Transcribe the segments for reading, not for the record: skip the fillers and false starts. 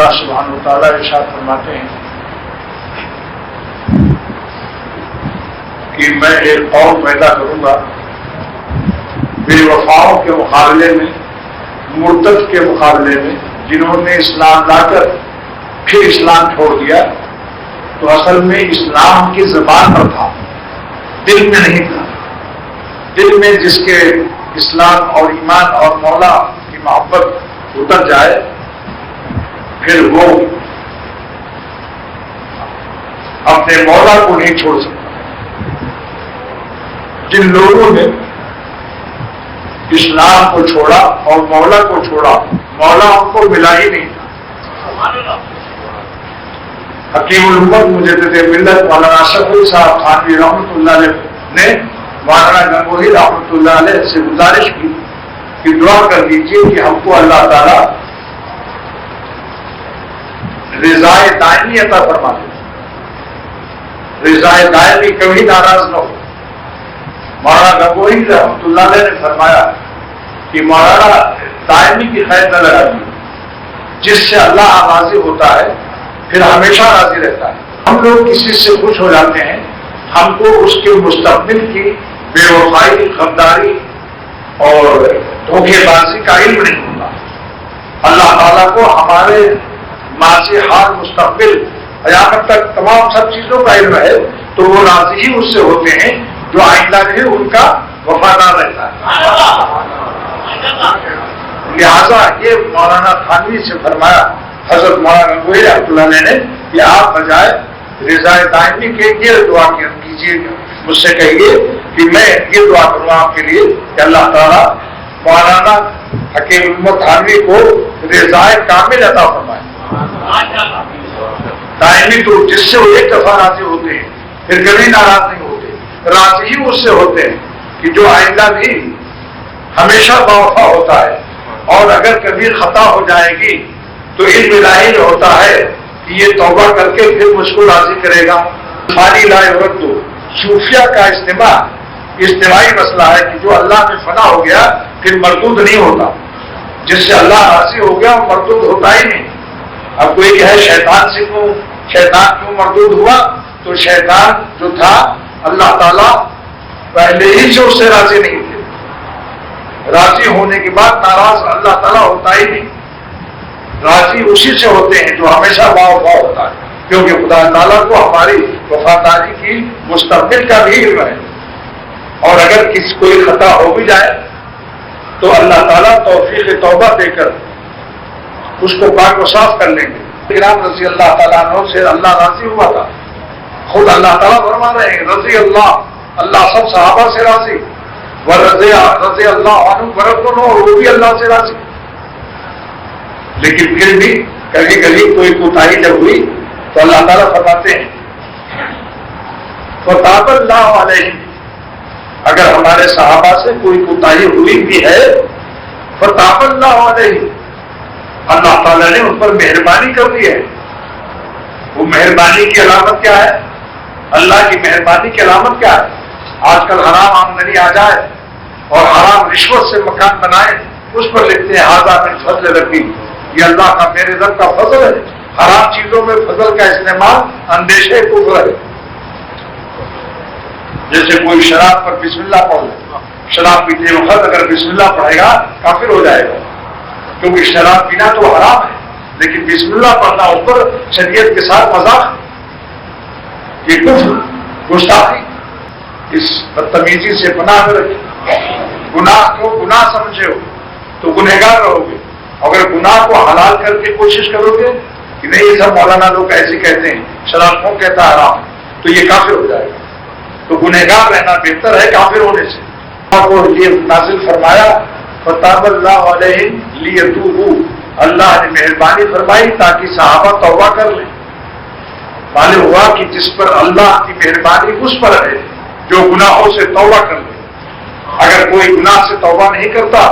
اللہ سبحانہ وتعالیٰ ارشاد فرماتے ہیں کہ میں ایک قوم پیدا کروں گا بے وفاؤں کے مقابلے میں، مرتد کے مقابلے میں، جنہوں نے اسلام لا کر پھر اسلام چھوڑ دیا تو اصل میں اسلام کی زبان پر تھا، دل میں نہیں تھا۔ دل میں جس کے اسلام اور ایمان اور مولا کی محبت اتر جائے پھر وہ اپنے مولا کو نہیں چھوڑ سکتا۔ جن لوگوں نے اسلام کو چھوڑا اور مولا کو چھوڑا، مولا ان کو ملا ہی نہیں تھا۔ حکیم الامت مجدد ملت مولانا شفیع صاحب تھانوی رحمۃ اللہ علیہ نے مولانا گنگوہی رحمۃ اللہ علیہ سے گزارش کی کہ دعا کر دیجیے کہ ہم کو اللہ تعالیٰ رضائے دائمی عطا فرما دے، رضائے دائمی کبھی ناراض نہ ہو۔ مولانا گنگوہی رحمۃ اللہ علیہ نے فرمایا کہ مولانا دائمی کی قید نہ لگا دی، جس سے اللہ راضی ہوتا ہے پھر ہمیشہ راضی رہتا ہے۔ ہم لوگ کسی سے خوش ہو جاتے ہیں، ہم کو اس کے مستقبل کی بے وفائی، غداری اور دھوکے بازی کا علم نہیں ہوتا۔ اللہ تعالیٰ کو ہمارے ماضی، حال، مستقبل، قیامت تک تمام سب چیزوں کا علم ہے، تو وہ راضی ہی اس سے ہوتے ہیں جو آئندہ بھی ان کا وفادار رہتا ہے۔ لہذا یہ مولانا تھانوی سے فرمایا حضرت مولانا گنگوہی رحمۃ اللہ علیہ نے کہ آپ بجائے رضائے دائمی کے یہ دعا کیجیے، مجھ سے کہیے کہ میں یہ دعا کروں آپ کے لیے کہ اللہ تعالیٰ مولانا حکیم الامت تھانوی کو رضائے کامل عطا فرمائے۔ دائمی تو جس سے وہ ایک دفعہ راضی ہوتے ہیں پھر کبھی ناراض نہیں ہوتے، راضی ہی اس سے ہوتے ہیں کہ جو آئندہ بھی ہمیشہ باوفا ہوتا ہے، اور اگر کبھی خطا ہو جائے گی تو علم الہی ہوتا ہے کہ یہ توبہ کر کے پھر مجھ کو راضی کرے گا۔ خالی لا یرد صوفیہ کا اجتماعی مسئلہ ہے کہ جو اللہ میں فنا ہو گیا پھر مردود نہیں ہوتا، جس سے اللہ راضی ہو گیا وہ مردود ہوتا ہی نہیں۔ اب کوئی کہے شیطان کیوں مردود ہوا، تو شیطان جو تھا اللہ تعالیٰ پہلے ہی سے اس سے راضی نہیں تھے، راضی ہونے کے بعد ناراض اللہ تعالیٰ ہوتا ہی نہیں، راضی اسی سے ہوتے ہیں جو ہمیشہ باوفا ہوتا ہے، کیونکہ خدا تعالیٰ کو ہماری وفاداری کی مستقبل کا بھی علم ہے، اور اگر کسی کوئی خطا ہو بھی جائے تو اللہ تعالیٰ توفیق توبہ دے کر اس کو پاک و صاف کر لیں گے۔ کرام رضی اللہ تعالیٰ عنہ سے اللہ راضی ہوا تھا، خود اللہ تعالیٰ فرما رہے ہیں رضی اللہ سب صحابہ سے راضی، رضی اللہ عنہ برکن ہو، وہ بھی اللہ سے راضی۔ لیکن پھر بھی کبھی کبھی کوئی کوتاہی جب ہوئی تو اللہ تعالیٰ فرماتے ہیں فتاب اللہ علیہ، اگر ہمارے صحابہ سے کوئی کوتاہی ہوئی بھی ہے فتاب اللہ علیہ، اللہ تعالیٰ نے ان پر مہربانی کر دی ہے۔ وہ مہربانی کی علامت کیا ہے؟ اللہ کی مہربانی کی علامت کیا ہے؟ آج کل حرام آمدنی آ جائے اور حرام رشوت سے مکان بنائے، اس پر لکھتے ہیں ھذا من فضل ربی، یہ اللہ کا میرے رب کا فضل ہے۔ حرام چیزوں میں فضل کا استعمال اندیشے کفر ہے۔ جیسے کوئی شراب پر بسم اللہ پڑھ لے، شراب پیتے وقت اگر بسم اللہ پڑھے گا کافر ہو جائے گا، کیونکہ شراب پینا تو حرام ہے، لیکن بسم اللہ پڑھنا اوپر شریعت کے ساتھ مذاق، یہ کفر، گستاخی، اس بدتمیزی سے پناہ رکھے۔ گناہ کو گناہ سمجھے ہو تو گنہگار رہو گے، اگر گناہ کو حلال کر کے کوشش کرو گے کہ نہیں یہ سب مولانا لوگ ایسے کہتے ہیں، شراب کون کہتا ہے حرام، تو یہ کافر ہو جائے گا۔ تو گنہگار رہنا بہتر ہے کافر ہونے سے۔ اور وہ یہ نازل فرمایا فتاب اللہ علیہ لیتوبوا، اللہ نے مہربانی فرمائی تاکہ صحابہ توبہ کر لیں۔ معلوم ہوا کہ جس پر اللہ کی مہربانی اس پر ہے جو گناہوں سے توبہ کر لے۔ اگر کوئی گناہ سے توبہ نہیں کرتا،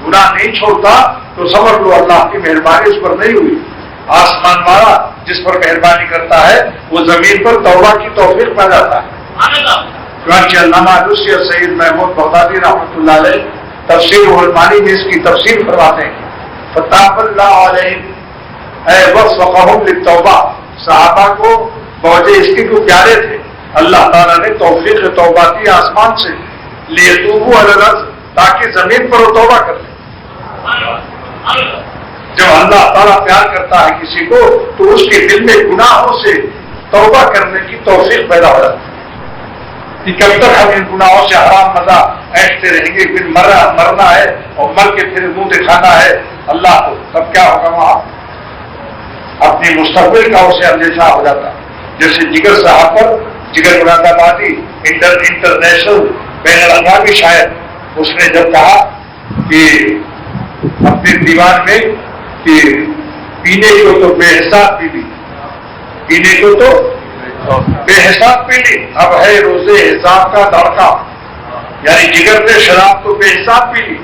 گناہ نہیں چھوڑتا، تو سمجھ لو اللہ کی مہربانی اس پر نہیں ہوئی۔ آسمان والا جس پر مہربانی کرتا ہے وہ زمین پر توبہ کی توفیق پا جاتا ہے۔ چنانچہ علامہ علوسی اور سید محمود بغدادی رحمۃ اللہ علیہ تفسیر المعانی میں اس کی تفسیر فرماتے ہیں فتاب اللہ علیہ، اے وفقہم للتوبہ، صحابہ کو بوجہ اس کے کیوں پیارے تھے، اللہ تعالیٰ نے توفیق توبہ دی آسمان سے، لیتوبوا علی الارض، تاکہ زمین پر وہ توبہ کر لیں۔ جب اللہ تعالیٰ پیار کرتا ہے کسی کو تو اس کے دل میں گناہوں سے توبہ کرنے کی توفیق پیدا ہو جاتی ہے کہ کب تک ہم ان گناہوں سے حرام مزہ ایستے رہیں گے، پھر مرنا ہے اور مر کے پھر منہ دکھانا ہے اللہ کو، تب کیا ہوگا وہاں اپنی مستقبل کا اسے اندیشہ ہو جاتا ہے۔ جیسے جگر صاحب پر، جگر مراد آبادی انٹرنیشنل بین الاقوامی شاعر، اس نے جب کہا کہ اپنے دیوان میں کہ پینے کو تو بے حساب پی لی، پینے کو تو بے حساب پی لی، اب ہے روزے حساب کا دھڑکا، یعنی جگر نے شراب تو بے حساب پی لی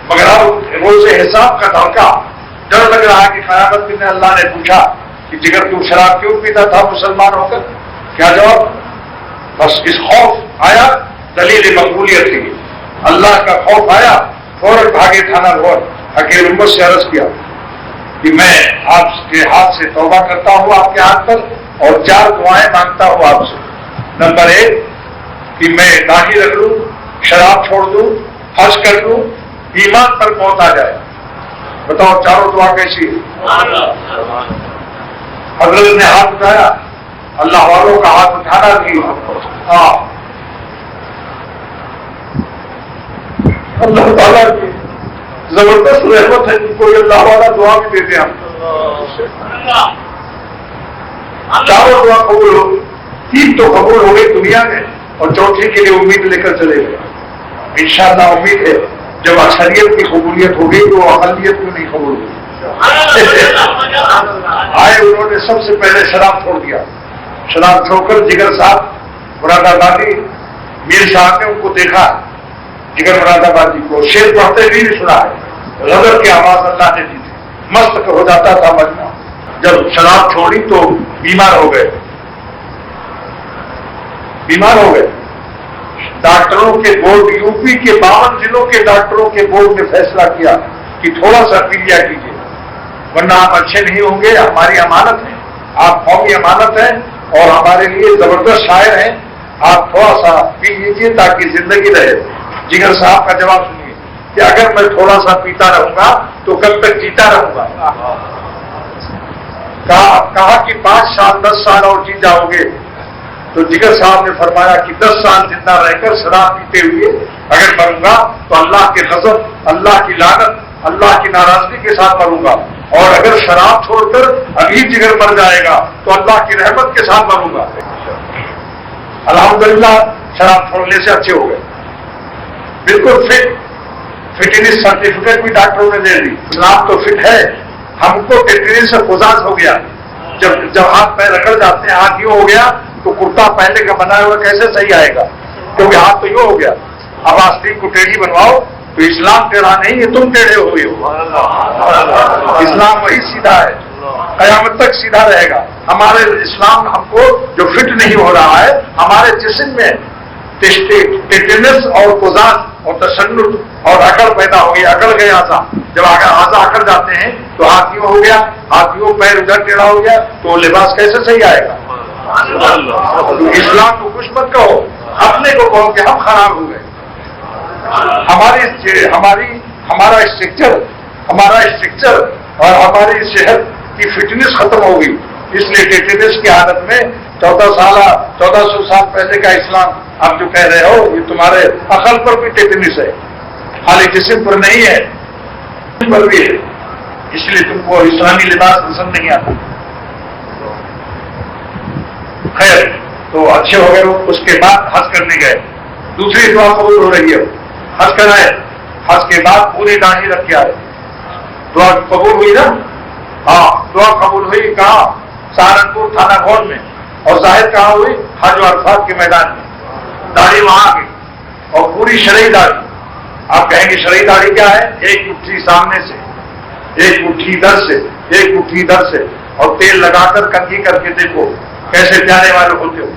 مگر اب روزے حساب کا دھڑکا، ڈر لگ رہا کہ قیامت میں اللہ نے پوچھا کہ جگر تم شراب کیوں پیتا تھا مسلمان ہو کر، کیا جواب؟ بس اس خوف آیا، دلیل مقبولیت تھی، اللہ کا خوف آیا، فوراً بھاگے تھانہ بھور، حکیم امت سے عرض کیا کہ میں آپ کے ہاتھ سے توبہ کرتا ہوں آپ کے ہاتھ پر، اور 4 دعائیں مانگتا ہوں آپ سے۔ نمبر 1 کہ میں داڑھی رکھ لوں، شراب چھوڑ دوں، حج کر لوں، ایمان پر موت آ جائے۔ بتاؤ چاروں دعا کیسی ہے؟ حضرت نے ہاتھ اٹھایا، اللہ والوں کا ہاتھ اٹھانا بھی، ہاں اللہ تعالیٰ کی زبردست رحمت ہے کہ کوئی اللہ والا دعا بھی دیتے ہیں ہم۔ چاروں دعا قبول ہو، 3 تو قبول ہو گئی دنیا میں، اور 4تھی کے لیے امید لے کر چلے گئے۔ انشاءاللہ امید ہے جب اکثریت کی قبولیت ہو گئی تو اقلیت کیوں نہیں قبول ہوئی؟ آئے انہوں نے سب سے پہلے شراب چھوڑ دیا، شراب چھوڑ کر جگر صاحب مراد آبادی میر صاحب نے ان کو دیکھا، جگر مراد آبادی کو شعر پڑھتے بھی نہیں سنا ہے، غدر کی آواز اللہ نے دی تھی، مست ہو جاتا تھا مجمع، جب شراب چھوڑی تو بیمار ہو گئے، بیمار ہو گئے۔ ڈاکٹروں کے بورڈ، یو پی کے 52 ضلعوں کے ڈاکٹروں کے بورڈ نے فیصلہ کیا کہ تھوڑا سا پی لیا کیجیے ورنہ آپ اچھے نہیں ہوں گے، ہماری امانت ہے، آپ قومی امانت ہیں اور ہمارے لیے زبردست شاعر ہیں، آپ تھوڑا سا پی لیجیے تاکہ زندگی رہے۔ جگر صاحب کا جواب سنیے کہ اگر میں تھوڑا سا پیتا رہوں گا تو کب تک جیتا رہوں گا؟ کہا کہ 5 سال 10 سال اور جی جاؤ گے، تو جگر صاحب نے فرمایا کہ 10 سال زندہ رہ کر شراب پیتے ہوئے اگر مروں گا تو اللہ کے غضب، اللہ کی لعنت، اللہ کی ناراضگی کے ساتھ مروں گا، اور اگر شراب چھوڑ کر ابھی جگر مر جائے گا تو اللہ کی رحمت کے ساتھ مروں گا۔ الحمدللہ شراب چھوڑنے سے اچھے ہو گئے، بالکل فٹنس سرٹیفکیٹ بھی ڈاکٹروں نے دے دی، اسلام تو فٹ ہے، ہم کو ٹیٹنس سے قزاز ہو گیا، جب ہاتھ پیر رگڑ جاتے ہیں، ہاتھ یوں ہو گیا تو کرتا پہلے کا بنایا ہوا کیسے صحیح آئے گا، کیونکہ ہاتھ تو یوں ہو گیا۔ اب آستین کو ٹیڑھی بنواؤ تو اسلام ٹیڑھا نہیں ہے، تم ٹیڑھے ہوئے ہو، اسلام وہی سیدھا ہے، قیامت تک سیدھا رہے گا۔ ہمارے اسلام ہم کو جو فٹ نہیں ہو رہا ہے، ہمارے جسم میں ٹیٹنس اور قزاز اور تشنج اور اکڑ پیدا ہو گئی، اکڑ گئے اعضا، جب اعضا اکڑ جاتے ہیں تو ہاتھ یوں ہو گیا، ہاتھ یوں، پیر ادھر ٹیڑھا ہو گیا، تو لباس کیسے صحیح آئے گا؟ اسلام کو کچھ مت کہو، اپنے کو کہو کہ ہم خراب ہو گئے، ہمارا اسٹرکچر اور ہماری صحت کی فٹنس ختم ہو گئی، اس لیے ٹیٹنس کی حالت میں 1400 سال پہلے کا اسلام آپ جو کہہ رہے ہو یہ تمہارے عقل پر بھی ٹیٹنس ہے، خالی جسم پر نہیں ہے، پر بھی ہے، اس لیے تم کو اسلامی لباس پسند نہیں آتا۔ خیر تو اچھے ہو گئے، اس کے بعد حج کرنے گئے، دوسری دعا قبول ہو رہی ہے، حج کرائے، حج کے بعد پوری داڑھی رکھ کے آئے، دعا قبول ہوئی نا؟ ہاں دعا قبول ہوئی، کہاں؟ سہارنپور تھانہ گھوڑ میں، اور ظاہر کہاں ہوئی؟ حج و عرفات کے میدان میں، داڑھی وہاں آ گئی، اور پوری شرعی داڑھی۔ آپ کہیں گے شرعی داڑھی کیا ہے؟ 1 مٹھی سامنے سے، 1 مٹھی ادھر سے، 1 مٹھی ادھر سے، اور تیل لگا کر کنگھی کر کے دیکھو کیسے پیارے والے ہوتے ہو۔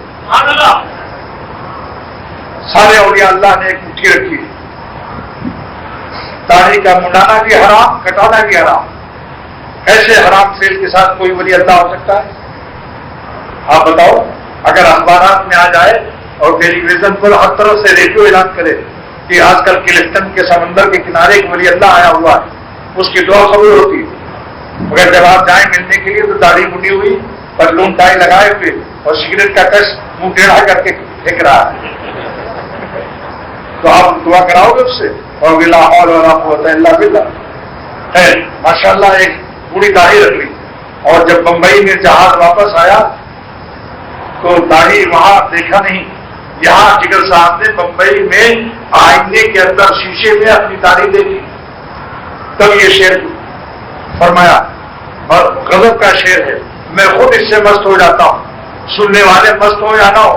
سارے اولیاء اللہ نے 1 مٹھی رکھی، داڑھی کا منڈانا بھی حرام، کٹانا بھی حرام، ایسے حرام فعل کے ساتھ کوئی ولی اللہ ہو سکتا ہے؟ آپ بتاؤ. اگر اخبارات میں آ جائے اور ٹیلی ویژن پر ہر طرف سے ریڈیو اعلان کرے کہ آج کل کلسٹن کے سمندر کے کنارے ایک ولی اللہ آیا ہوا ہے, اس کی دعا قبول ہوتی ہے. مگر جب آپ جائیں ملنے کے لیے تو داڑھی بنی ہوئی, پتلون ٹائی لگائے ہوئے اور سگریٹ کا کش منہ ٹیڑھا کر کے پھینک رہا ہے, تو آپ دعا کراؤ گے اس سے؟ اور لا حول ولا قوت الا باللہ. خیر ماشاء اللہ ایک پوری داڑھی رکھ لی, اور جب بمبئی میں جہاز واپس آیا تو داڑھی وہاں دیکھا نہیں. یہاں جگر صاحب نے بمبئی میں آئینے کے اندر شیشے میں اپنی داڑھی دیکھی, تب یہ شعر فرمایا, اور غضب کا شعر ہے. میں خود اس سے مست ہو جاتا ہوں, سننے والے مست ہو یا نہ ہو,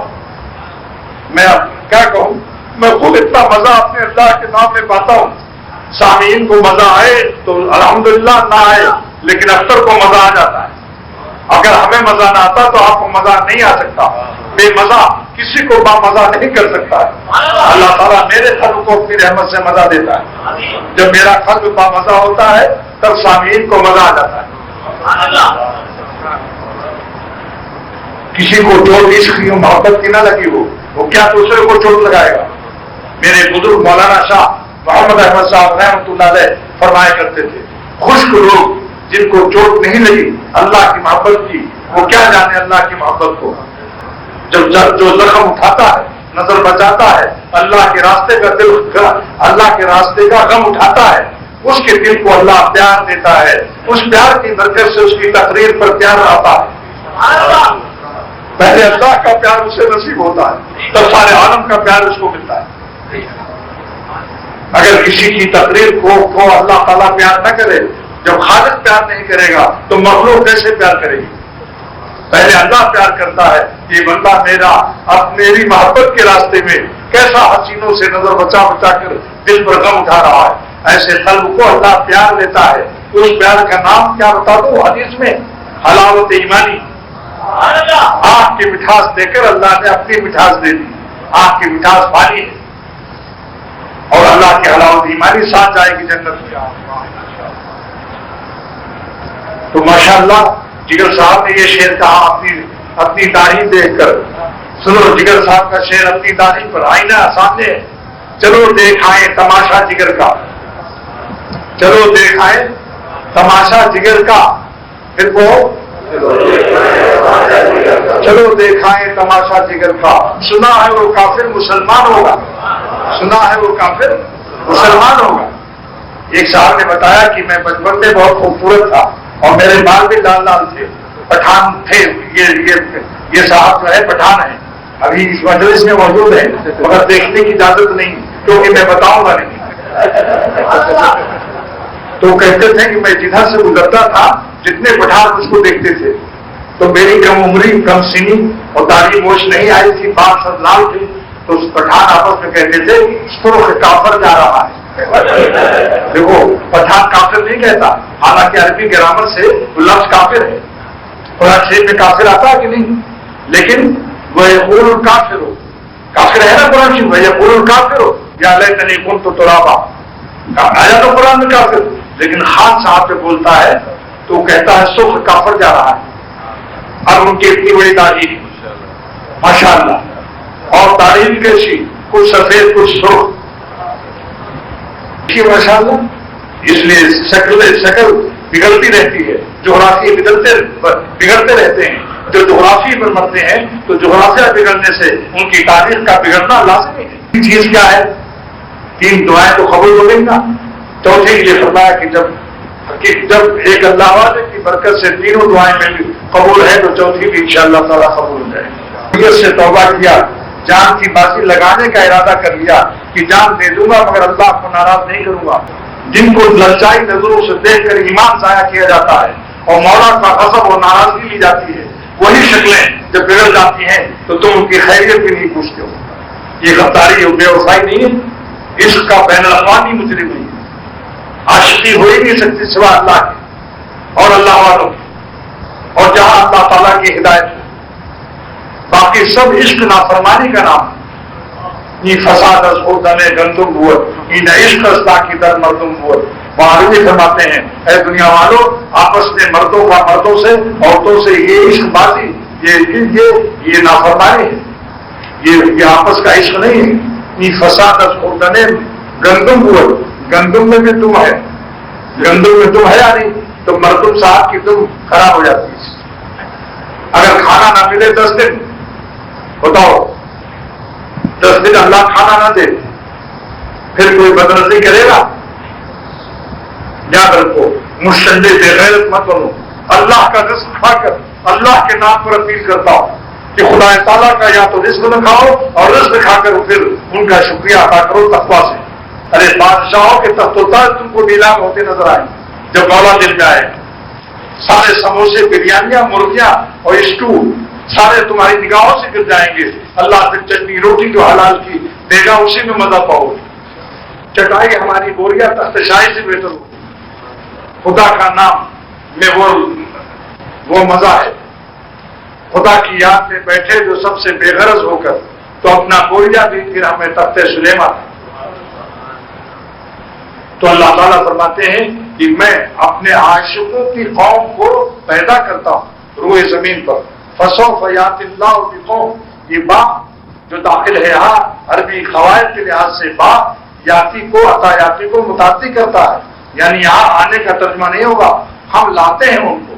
میں کیا کہوں, میں خود اتنا مزہ اپنے اللہ کے نام میں پاتا ہوں. سامعین کو مزہ آئے تو الحمدللہ, نہ آئے لیکن اکثر کو مزہ آ جاتا ہے. اگر ہمیں مزہ نہ آتا تو آپ کو مزہ نہیں آ سکتا. بے مزہ کسی کو با مزہ نہیں کر سکتا ہے. اللہ تعالیٰ میرے خلق کو اپنی رحمت سے مزہ دیتا ہے. جب میرا خلق با مزہ ہوتا ہے تب سامعین کو مزہ آ جاتا ہے. کسی کو چوٹ عشق کی محبت کی نہ لگی ہو, وہ کیا دوسرے کو چوٹ لگائے گا. میرے بزرگ مولانا شاہ محمد احمد صاحب رحمۃ اللہ علیہ فرمایا کرتے تھے, خشک لوگ جن کو چوٹ نہیں لگی اللہ کی محبت کی, وہ کیا جانے اللہ کی محبت کو. جو زخم اٹھاتا ہے, نظر بچاتا ہے, اللہ کے راستے کا دل, اللہ کے راستے کا غم اٹھاتا ہے, اس کے دل کو اللہ پیار دیتا ہے. اس پیار کی برکت سے اس کی تقریر پر پیار آتا ہے. پہلے اللہ کا پیار اسے نصیب ہوتا ہے, تب سارے عالم کا پیار اس کو ملتا ہے. اگر کسی کی تقریر کو اللہ تعالیٰ پیار نہ کرے, جب خالق پیار نہیں کرے گا تو مخلوق کیسے پیار کرے گی. پہلے اللہ پیار کرتا ہے, یہ بندہ میرا اب میری محبت کے راستے میں کیسا حسینوں سے نظر بچا بچا کر دل پر غم اٹھا رہا ہے. ایسے قلب کو اللہ پیار دیتا ہے. اس پیار کا نام کیا بتا دو حدیث میں, حلاوت ایمانی. آنکھ کی مٹھاس دے کر اللہ نے اپنی مٹھاس دے دی. آنکھ کی مٹھاس پانی ہے, اور اللہ کی حلاوت ایمانی ساتھ جائے گی جنت میں. تو ماشاءاللہ جگر صاحب نے یہ شعر کہا اپنی داڑھی دیکھ کر. سنو جگر صاحب کا شعر اپنی داڑھی پر, آئینہ سامنے ہے. چلو دیکھائیں تماشا جگر کا, چلو دیکھائیں تماشا جگر کا. پھر وہ چلو دیکھائیں تماشا جگر کا. سنا ہے وہ کافر مسلمان ہوگا, سنا ہے وہ کافر مسلمان ہوگا. ایک صاحب نے بتایا کہ میں بچپن میں بہت خوبصورت تھا اور میرے بال بھی لال لال تھے, پٹھان تھے. یہ صاحب جو ہے پٹھان ہے, ابھی اس مجلس میں موجود ہے, مگر دیکھنے کی اجازت نہیں کیونکہ میں بتاؤں گا نہیں. تو کہتے تھے کہ میں جدھر سے گزرتا تھا جتنے پٹھان مجھ کو دیکھتے تھے, تو میری کم عمری کم سینی اور داڑھی موچھ نہیں آئی تھی, بال سب لال تھے, تو پٹھان آپس میں کہتے تھے اس طرح سے کافر جا رہا ہے. دیکھو پٹھان کافر نہیں کہتا, حالانکہ عربی گرامر سے لفظ کافر ہے. قرآن شریف میں کافر آتا ہے کہ نہیں, لیکن وہ یقول الکافر ہو, کافر ہے نا قرآن شریف میں, یقول الکافر ہو یا لیتنی کنت ترابا, آیا تو قرآن میں کافر. لیکن خان صاحب سے بولتا ہے تو کہتا ہے سکھ کافر جا رہا ہے. اب ان کی اتنی بڑی داڑھی ماشاء اللہ, اور داڑھی بھی کیسی, کچھ سفید کچھ سرخ ماشاء اللہ. اس لیے شکل بگڑتی رہتی ہے, جغرافی بگڑتے رہتے ہیں. جو جغرافی پر مرتے ہیں تو جغرافیہ بگڑنے سے ان کی تاریخ کا بگڑنا لازمی ہے. چیز کیا ہے, 3 دعائیں تو قبول ہو گئی نا. چوتھی یہ فرمایا کہ جب ایک اللہ والے کی برکت سے تینوں دعائیں قبول ہے تو چوتھی بھی انشاءاللہ تعالیٰ قبول ہو جائے. سے توبہ کیا, جان کی بازی لگانے کا ارادہ کر لیا کہ جان دے دوں گا مگر اللہ کو ناراض نہیں کروں گا. جن کو للچائی نظروں سے دیکھ کر ایمان ضائع کیا جاتا ہے اور مولا کا غضب اور ناراضگی لی جاتی ہے, وہی شکلیں جب بگڑ جاتی ہیں تو تم ان کی خیریت بھی نہیں پوچھتے ہو. یہ غداری اور بے وفائی نہیں ہے, عشق کا بین الاقوامی مجرم نہیں ہے. عاشقی ہو ہی نہیں سکتی سوا اللہ کی اور اللہ والوں کی, اور جہاں اللہ تعالیٰ کی ہدایت ہے. باقی سب عشق نافرمانی کا نام. یہ فساد از خود دنے گندم ہوا, یہ نہ عشق از کی در مردم ہوا. وہاں بھی فرماتے ہیں اے دنیا والوں، آپس میں مردوں کا مردوں سے، عورتوں سے یہ عشق بازی، یہ نافرمانی ہے، یہ آپس کا عشق نہیں ہے. یہ فساد خوردنے گندم ہوئے، گندم میں بھی تم ہے، گندم میں تم ہے یا نہیں؟ تو مردم صاحب کی تم خراب ہو جاتی ہے. اگر کھانا نہ ملے 10 دن، بتاؤ 10 دن اللہ کھانا نہ دے، پھر کوئی بدنظری کرے گا؟ یاد رکھو، مشتدے بے غیرت مت بنو. اللہ کا رزق کھا کر اللہ کے نام پر اپیل کرتا ہوں کہ خدا تعالیٰ کا یا تو رزق نہ کھاؤ، اور رزق کھا کر پھر ان کا شکریہ ادا کرو تقویٰ سے. ارے بادشاہوں کے تخت و تاج تم کو نیلام ہوتے نظر آئے جب مولا دل جائے. سارے سموسے، بریانیاں، مرغیاں اور اسٹو سارے تمہاری نگاہوں سے گر جائیں گے. اللہ سے چٹنی روٹی جو حلال کی دے گا، اسی میں مزہ پاؤ. چٹائی ہماری بوریا تخت شاہی سے بہتر ہو. خدا کا نام میں وہ مزہ ہے. خدا کی یاد میں بیٹھے جو سب سے بے غرض ہو کر تو اپنا بوریا بھی پھر ہمیں تخت سلیمان. تو اللہ تعالیٰ فرماتے ہیں کہ میں اپنے عاشقوں کی قوم کو پیدا کرتا ہوں روئے زمین پر. فسوف یأتی اللہ بقوم، یہ با جو داخل ہے یہاں عربی قواعد کے لحاظ سے با یاتی کو عطایاتی کو متعدی کرتا ہے، یعنی یہاں آنے کا ترجمہ نہیں ہوگا، ہم لاتے ہیں ان کو.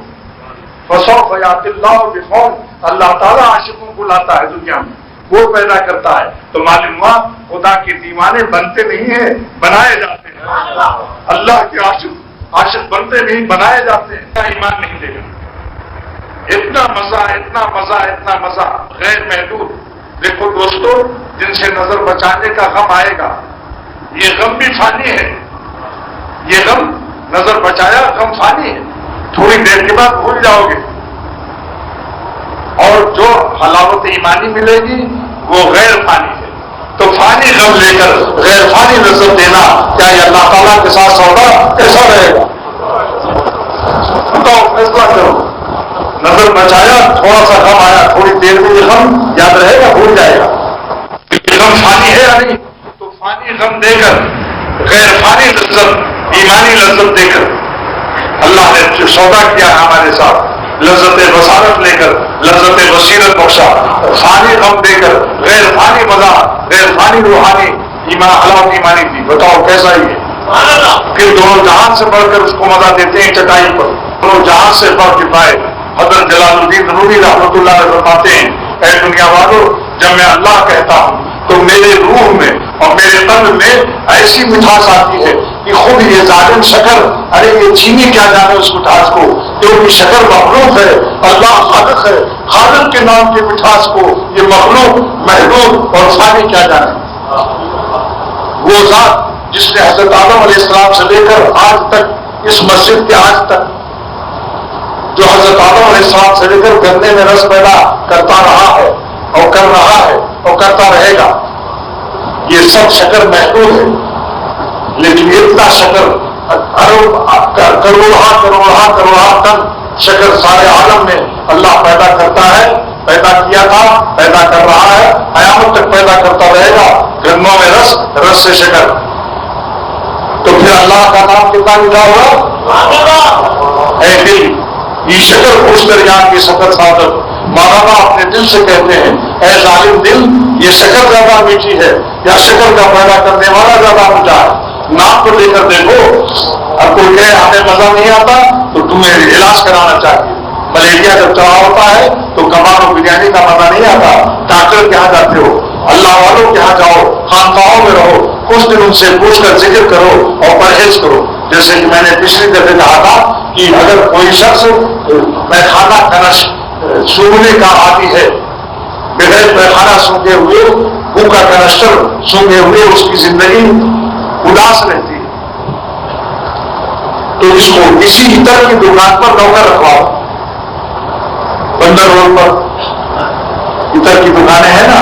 فسوف یأتی اللہ بقوم، اللہ تعالیٰ عاشقوں کو لاتا ہے دنیا میں، وہ پیدا کرتا ہے. تو معلوم ہوا خدا کے دیوانے بنتے نہیں ہیں، بنائے جاتے ہیں. اللہ کے عاشق بنتے نہیں، بنائے جاتے ہیں. ایمان نہیں دے گا. اتنا مزہ، اتنا مزہ، اتنا مزہ غیر محدود. دیکھو دوستو، جن سے نظر بچانے کا غم آئے گا، یہ غم بھی فانی ہے. یہ غم نظر بچایا غم فانی ہے، تھوڑی دیر کے بعد بھول جاؤ گے. اور جو حلاوت ایمانی ملے گی وہ غیر فانی ہے. تو فانی غم لے کر غیر فانی لذت دینا، کیا یہ اللہ تعالیٰ کے ساتھ سودا کیسا رہے گا؟ بتاؤ، فیصلہ کرو. نظر بچایا، تھوڑا سا غم آیا، تھوڑی دیر میں یہ غم یاد رہے گا، بھول جائے گا. یہ غم فانی ہے یا نہیں؟ تو فانی غم دے کر غیر فانی لذت، ایمانی لذت دے کر اللہ نے جو سودا کیا ہے ہمارے ساتھ، لذت بصارت لے کر، لذت بصیرت بخشا. فانی غم دے کر غیر فانی مزہ، غیر فانی روحانی ایمان، حلاوت ایمانی دی. بتاؤ کیسا ہی ہے؟ پھر دونوں جہان سے بڑھ کر اس کو مزہ دیتے ہیں چٹائی پر. دونوں جہان سے بڑھ کے پائے. حضرت جلال الدین رومی رحمۃ اللہ علیہ فرماتے ہیں، اے دنیا والوں، جب میں اللہ کہتا ہوں تو میرے روح میں اور میرے قلب میں ایسی مٹھاس آتی ہے کہ خود یہ ظالم شکر، ارے یہ چینی کیا جانے اس مٹھاس کو، کیونکہ شکر مخلوق ہے، اللہ خالق ہے. خالق کے نام کی مٹھاس کو یہ مخلوق، محدود اور فانی کیا جانے. وہ ذات جس نے حضرت آدم علیہ السلام سے لے کر آج تک اس مسجد کے آج تک جو حضرت آدم علیہ السلام سے لے کر گندے میں رس پیدا کرتا رہا ہے اور کر رہا ہے اور کرتا رہے گا، یہ سب شکر محدود ہے. لیکن اتنا شکر کروڑا ٹن شکر سارے عالم میں اللہ پیدا کرتا ہے، پیدا کیا تھا، پیدا کر رہا ہے، قیامت تک پیدا کرتا رہے گا. گندوں میں رس، رس سے شکر. تو پھر اللہ کا نام کتنا لکھا ہوگا؟ اے دل، یہ شکر پوچھ کر یہاں کی سفر سعادت. مولانا اپنے دل سے کہتے ہیں، اے ظالم دل، یہ شکر زیادہ میٹھی ہے یا شکر کا پیدا کرنے والا زیادہ اونچا ہے؟ نام کو لے کر دیکھو. اب کوئی کہے ہمیں مزہ نہیں آتا تو تمہیں علاج کرانا چاہیے. ملیریا جب چڑھا ہوتا ہے تو کباب اور بریانی کا مزہ نہیں آتا. ڈاکٹر کے یہاں جاتے ہو، اللہ والوں کے یہاں جاؤ، خانقاہوں میں رہو، کچھ دن ان سے پوچھ کر ذکر کرو اور پرہیز کرو. جیسے کہ میں نے پچھلی دفعہ کہا تھا کہ اگر کوئی شخص میخانہ کنش سونگنے کا عادی ہے، بغیر میخانہ سونگے ہوئے، منہ کا کنشتر سونگے ہوئے اس کی زندگی اداس رہتی ہے، تو اس کو اسی عطر کی دکان پر نوکر رکھواؤ. بندر روڈ پر عطر کی دکانیں ہیں نا.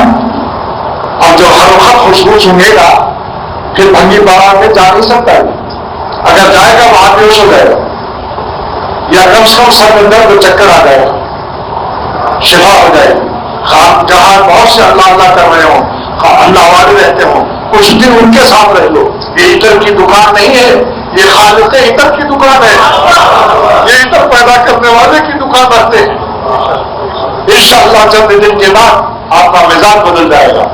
اب جو ہر وقت خوشبو سونگے گا پھر بھنگی پارا میں جا نہیں سکتا ہے. اگر جائے گا وہاں بیہوش ہو جائے گا، یا کم سے کم سر میں درد چکر آ جائے گا، شفا ہو جائے گی. جہاں بہت سے اللہ اللہ کر رہے ہوں، اللہ والے رہتے ہوں، کچھ دن ان کے ساتھ رہ لو. یہ عطر کی دکان نہیں ہے یہ خالق عطر کی دکان ہے، یہ عطر پیدا کرنے والے کی دکان رہتے ہیں. انشاءاللہ چند دن کے بعد آپ کا مزاج بدل جائے گا،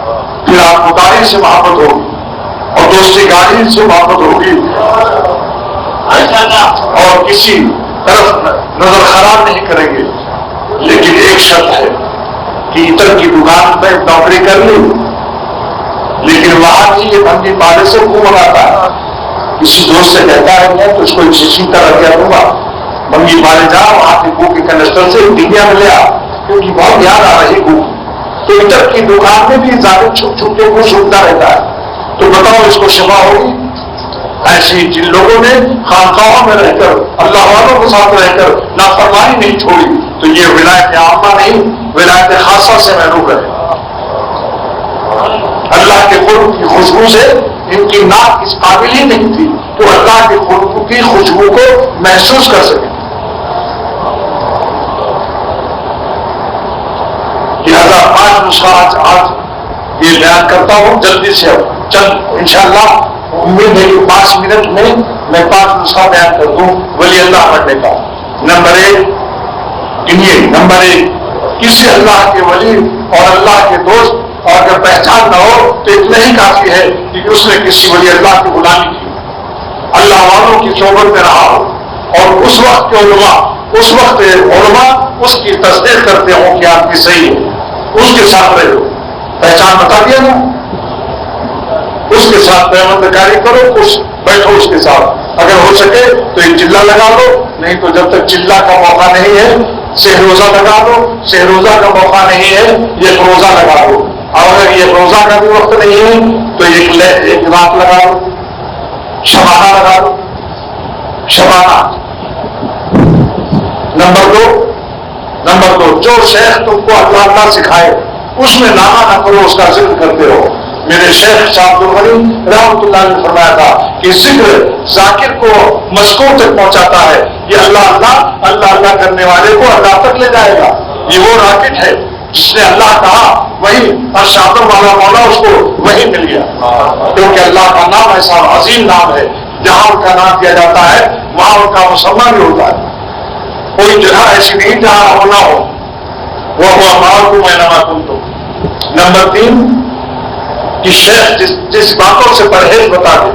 پھر آپ کو گاڑی سے محبت ہوگی اور دوسری گاڑی سے محبت ہوگی اور کسی طرف نظر خراب نہیں کریں گے. لیکن ایک شرط ہے کہ عطر کی دکان پہ نوکری کر لی، لیکن وہاں کی یہ بندی پالے سے منہ بناتا ہے. کسی دوست سے کہتا ہے میں تو اس کو اسی طرح کیا دوں گا، بنگی پالے جا وہاں کی بو کے کنسٹر سے ڈنگیا میں لیا کیونکہ بہت یاد آ رہی بو. تو عطر کی دکان میں بھی ظالم چھپ چھپ کے منہ سوکھتا رہتا ہے. تو بتاؤ اس کو شفا ہوگی؟ ایسے جن لوگوں نے خانقاہوں میں رہ کر اللہ والوں کے ساتھ رہ کر نافرمانی نہیں چھوڑی تو یہ ولایت عامہ نہیں، ولایت خاصہ سے محروم ہے. اللہ کے قرب کی خوشبو سے ان کی ناک اس قابل ہی نہیں تھی تو اللہ کے قرب کی خوشبو کو محسوس کر سکے. لہذا 5 نسخہ آج یہ بیان کرتا ہوں جلدی سے. چند انشاءاللہ امید ہے کہ 5 منٹ میں 5 نسخہ بیان کر دوں ولی اللہ بننے کا. نمبر 1 نمبر 1 کسی اللہ کے ولی اور اللہ کے دوست اور اگر پہچان نہ ہو تو اتنا ہی کافی ہے کہ اس نے کسی ولی اللہ کی غلامی کی، اللہ والوں کی صحبت میں رہا ہو اور اس وقت کے علماء اس کی تصدیق کرتے ہوں کہ آپ کی صحیح ہے، اس کے ساتھ رہے ہو. پہچان بتا دیا نا، اس کے ساتھ پیمند کاری کرو، بیٹھو اس کے ساتھ. اگر ہو سکے تو ایک چلہ لگا دو، نہیں تو جب تک چلہ کا موقع نہیں ہے سہروزہ لگا دو، سہروزہ کا موقع نہیں ہے یہ روزہ لگا دو، اور اگر یہ روزہ کا بھی وقت نہیں ہے تو ایک رات لگا دو، شبانہ لگا دو. شبانہ. نمبر 2 جو شیخ تم کو اللہ اللہ سکھائے اس میں نامہ نہ کرو، اس کا ذکر کرتے رہو. میرے شیخ شاہ عبد الغنی رحمۃ اللہ نے فرمایا تھا کہ ذکر ذاکر کو مذکور تک پہنچاتا ہے. یہ اللہ کرنے والے کو اللہ تک لے جائے گا. یہ وہ راکٹ ہے جس نے اللہ کہا وہی اور شاطر والا مولا اس کو وہی مل گیا، کیونکہ اللہ کا نام ایسا عظیم نام ہے جہاں ان کا نام کیا جاتا ہے وہاں ان کا مسمہ بھی ہوتا ہے. کوئی جگہ ایسی نہیں جہاں ہونا ہو، وہ ہمارا کو میں نما تم تو. نمبر 3 کہ شیخ جس باتوں سے پرہیز بتا دے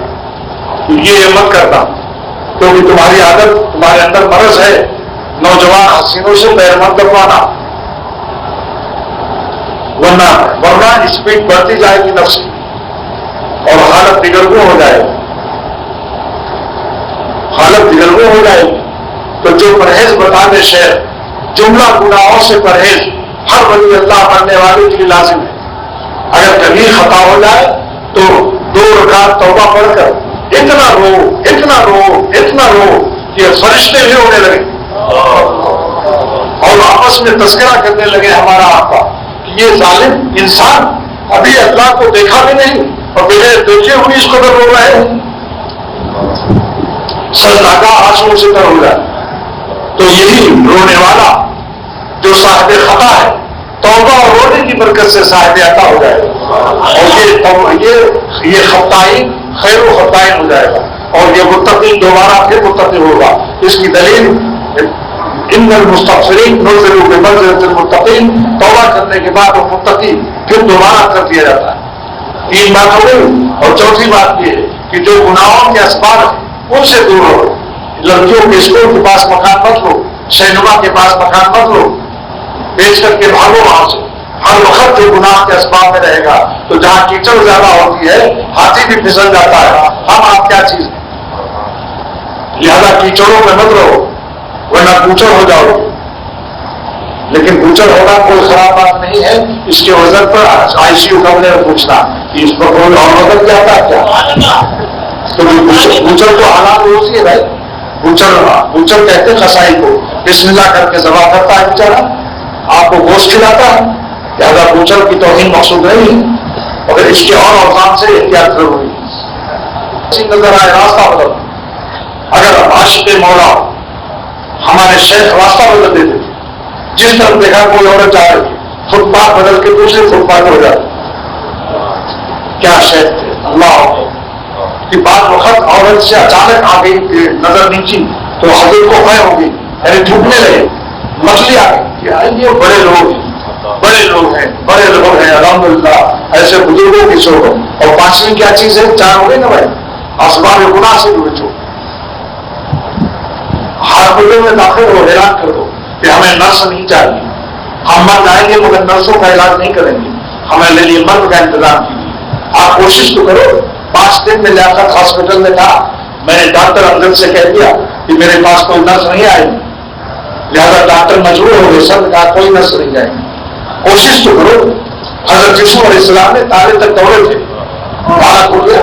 یہ مت کرنا کیونکہ تمہاری عادت تمہارے اندر مرض ہے. نوجوان حسینوں سے پیر مت کروانا ورنہ اسپیڈ بڑھتی جائے گی نفس کی اور حالت دگرگوں ہو جائے گی. تو جو پرہیز بتا دے شیخ جملہ گناہوں سے پرہیز ہر ولی اللہ بننے والے کے لیے لازم ہے. اگر کبھی خطا ہو جائے تو 2 رکعت توبہ پڑھ کر اتنا رو کہ فرشتے بھی ہونے لگے اور آپس میں تذکرہ کرنے لگے ہمارا آقا کہ یہ ظالم انسان ابھی اللہ کو دیکھا بھی نہیں اور بغیر دیکھے ہوئے اس قدر رو رہے ہیں. سرناگا آنسوؤں سے تر ہو جائے. تو یہی رونے والا جو صاحب خطا ہے توبہ اور رونے کی برکت سے صاحب عطا ہو جائے گا اور یہ خطائی خیر و خطائی ہو جائے گا اور یہ متقی دوبارہ پھر متقی ہوگا. اس کی دلیل ان المستغفرین نزلوا بمنزلۃ المتقین، توبہ کرنے کے بعد وہ متقی پھر دوبارہ کر دیا جاتا ہے. 3 بات ہو گئی. اور چوتھی بات یہ ہے کہ جو گناہوں کے اسباب ہیں ان سے دور ہو. لڑکیوں کے اسکول کے پاس مکان مت لو، سینما کے پاس مکان مت لو، بیچ کر کے بھاگو وہاں سے. ہر وقت جو گناہ کے اسباب میں رہے گا تو جہاں کیچڑ زیادہ ہوتی ہے ہاتھی بھی پھسل جاتا ہے. آپ کیا چیز ہے؟ لہذا کیچڑوں میں مت رہو ورنہ کوچڑ ہو جاؤ گے. لیکن کوچڑ ہونا کوئی خراب بات نہیں ہے. اس کے وزن پر ICU کمرے میں پوچھنا کہ اس پر کوئی اور وزن جاتا ہے کیا؟ تو کوچڑ تو حالات روزی ہے بھائی. کوچڑ کہتے خسائی کو بسم اللہ کر کے ذبح کرتا ہے بیچارہ، آپ کو گوشت کھلاتا ہے. لہٰذا کوچڑ کی توہین مقصود نہیں ہے مگر اس کے اور اوزان سے احتیاط ضروری ہے. نظر آئے راستہ بدل. اگر عاشق مولا ہمارے شیخ راستہ بدل دیتے تھے، جس طرف دیکھا کوئی عورت جا رہی فٹ پاتھ بدل کے دوسرے فٹ پاتھ ہو جاتے. کیا شیخ تھے اللہ. کہ بعض وقت عورت سے اچانک آ گئی نظر نیچی تو حضرت کو کھڑے ہو گئی، یعنی جھکنے لگے، مچھلی آ گئی کہ یہ بڑے لوگ ہیں، بڑے لوگ ہیں، بڑے لوگ ہیں، الحمدللہ ایسے بزرگوں کی صحبت۔ اور پانچویں کیا چیز ہے؟ چار ہو گئی نا بھائی، اسباب گناہ سے بھی بچو، ہاسپٹل میں داخل ہو اعلان کر دو کہ ہمیں نرس نہیں چاہیے، ہم مر جائیں گے مگر نرسوں کا علاج نہیں کریں گے، ہمیں لیے مرد کا انتظام کیجیے۔ آپ کوشش تو کرو۔ 5 دن میں لیاقت ہاسپٹل میں تھا، میں نے ڈاکٹر امجد سے کہہ دیا کہ میرے پاس کوئی نرس نہیں آئے گی، لہٰذا ڈاکٹر مجبور ہو گئے، سب کہا کوئی نرس نہیں جائے گی۔ کوشش تو کرو۔ حضرت یوسف علیہ السلام نے تالے تک دوڑے تھے، تالا کھل گیا،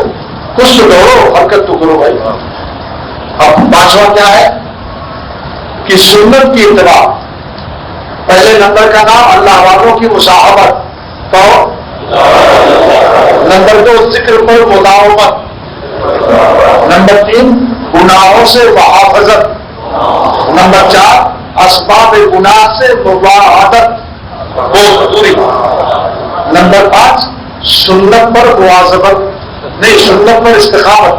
کچھ تو دوڑو، حرکت تو کرو بھائی۔ اب 5واں کیا ہے کہ سنت کی اتباع۔ پہلے نمبر کا نام اللہ والوں کی مصاحبت، تو نمبر 2 ذکر پر مداومت، نمبر 3 گناہوں سے محافظت، نمبر 4 اسباب گناہ سے مباعدت دوری، نمبر 5 سنت پر مواظبت، نہیں سنت پر استقامت،